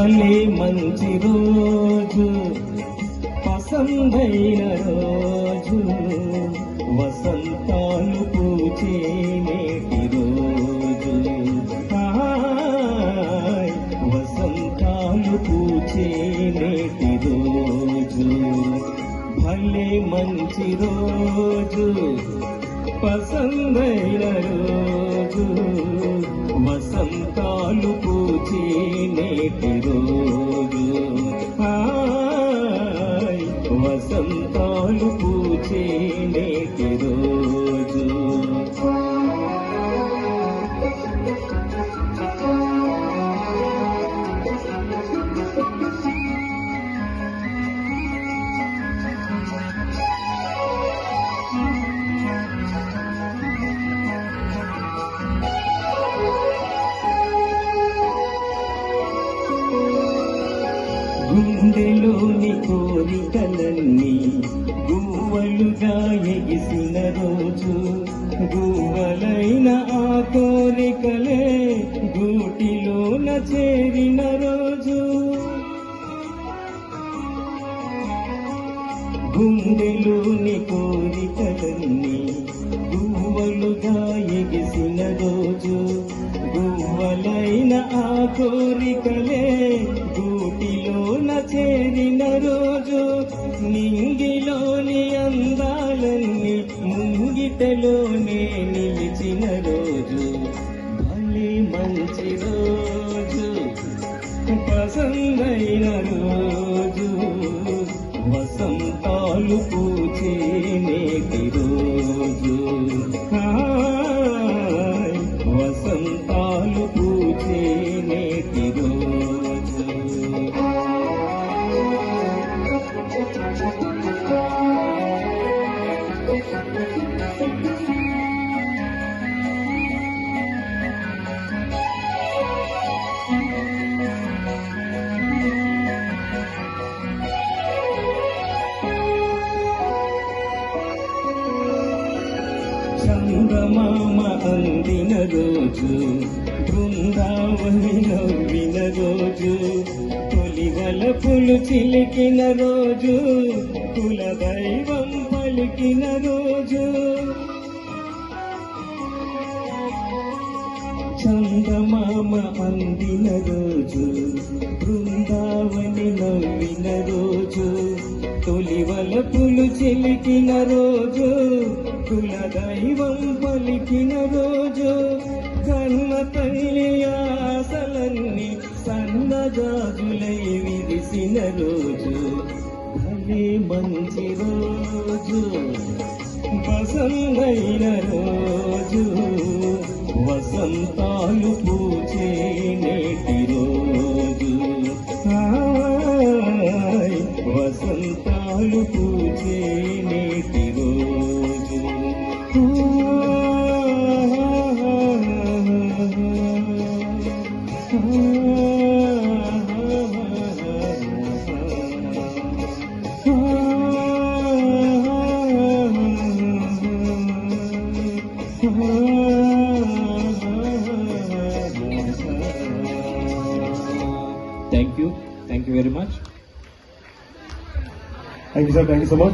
భలే మంచి రోజు, పసందైన రోజు, వసంతాలు పూచే నేటి రోజు. వసంతాలు పూచే నేటి రోజు. భలే మంచి రోజు, పసందైన రోజు, వసంతాలు పూచే నేటి రోజు. వసంతాలు పూచే నేటి రోజు. గుండెలోని కోరికలన్నీ గువ్వలుగా ఎగిసిన రోజు, గువ్వలైన ఆ కోరికలే గూటిలోన చేరిన రోజు. గుండెలోని కోరికలన్నీ గువ్వలుగా ఎగిసిన రోజు, గువ్వలైన ఆ కోరికలే గూటిలోన చేరిన రోజు. నింగిలోని అందాలన్నీ ముంగిటలోనే నిలిచిన రోజు. భలే మంచి రోజు, పసందైన రోజు, వసంతాలు పూచే నేటి రోజు. వసంతాలు పూచే నేటి రోజు. చందమామ అందిన రోజు, బృందావని నవ్విన రోజు, తొలివలపులు చిలికిన రోజు, కులదైవం పలికిన రోజు. చందమామ అందిన రోజు, బృందావని నవ్విన రోజు, తొలివలపులు చిలికిన రోజు, కులదైవం పలికిన రోజు. కన్న తల్లి ఆశలన్నీ సన్నజాజులై విరిసిన రోజు. భలే మంచి రోజు, పసందైన రోజు, వసంతాలు పూచే నేటి రోజు. వసంతాలు పూచే నేటి రోజు. Thank you very much. Thank you, sir. Thank you so much.